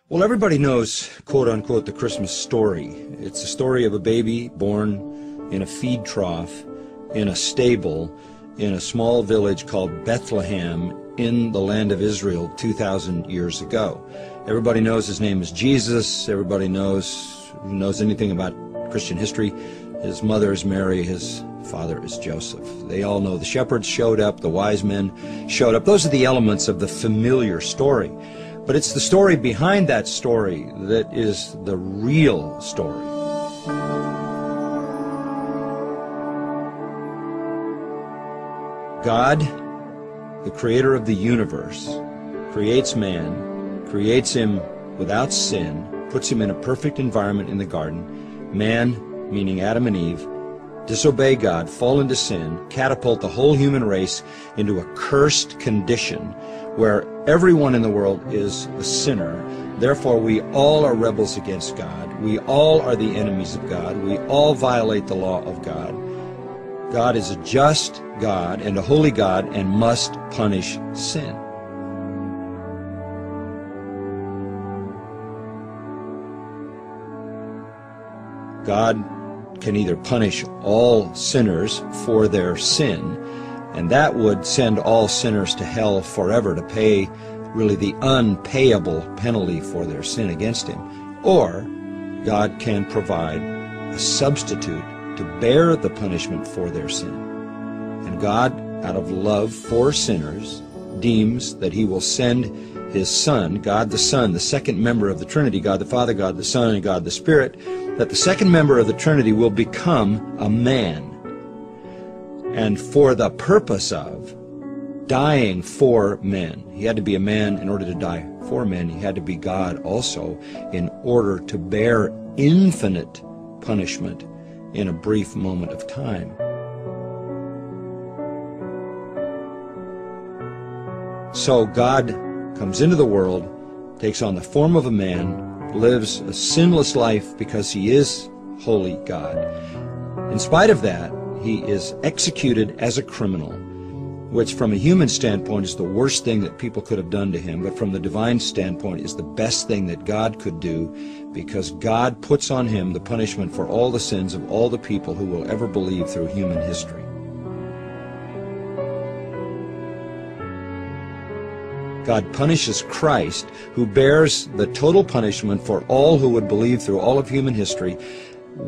Well, everybody knows, quote-unquote, the Christmas story. It's the story of a baby born in a feed trough, in a stable, in a small village called Bethlehem in the land of Israel 2,000 years ago. Everybody knows his name is Jesus. Everybody knows, who knows anything about Christian history, his mother is Mary, his father is Joseph. They all know the shepherds showed up, the wise men showed up. Those are the elements of the familiar story. But it's the story behind that story that is the real story. God, the creator of the universe, creates man, creates him without sin, puts him in a perfect environment in the garden. Man, meaning Adam and Eve, disobey God, fall into sin, catapult the whole human race into a cursed condition where everyone in the world is a sinner. Therefore, we all are rebels against God. We all are the enemies of God. We all violate the law of God. God is a just God and a holy God and must punish sin. God can either punish all sinners for their sin, and that would send all sinners to hell forever to pay really the unpayable penalty for their sin against him, or God can provide a substitute to bear the punishment for their sin. And God, out of love for sinners, deems that he will send his Son, God the Son, the second member of the Trinity, God the Father, God the Son, and God the Spirit, that the second member of the Trinity will become a man. And for the purpose of dying for men. He had to be a man in order to die for men. He had to be God also in order to bear infinite punishment in a brief moment of time. So God comes into the world, takes on the form of a man, lives a sinless life because he is holy God. In spite of that, he is executed as a criminal, which from a human standpoint is the worst thing that people could have done to him, but from the divine standpoint is the best thing that God could do, because God puts on him the punishment for all the sins of all the people who will ever believe through human history. God punishes Christ, who bears the total punishment for all who would believe through all of human history,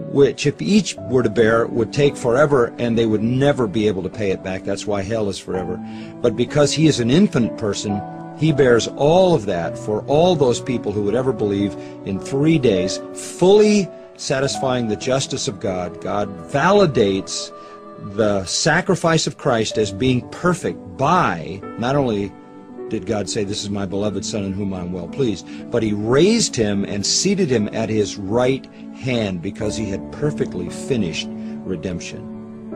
which if each were to bear would take forever and they would never be able to pay it back. That's why hell is forever. But because he is an infinite person, he bears all of that for all those people who would ever believe in 3 days, fully satisfying the justice of God. God validates the sacrifice of Christ as being perfect by, not only did God say, "This is my beloved Son in whom I am well pleased," but he raised him and seated him at his right hand because he had perfectly finished redemption.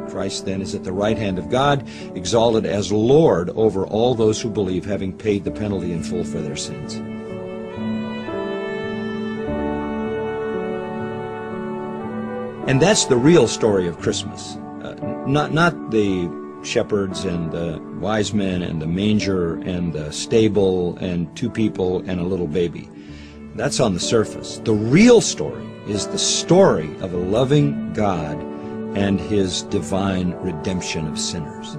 Christ then is at the right hand of God, exalted as Lord over all those who believe, having paid the penalty in full for their sins. And that's the real story of Christmas. Not the shepherds and the wise men and the manger and the stable and 2 people and a little baby. That's on the surface. The real story is the story of a loving God and his divine redemption of sinners.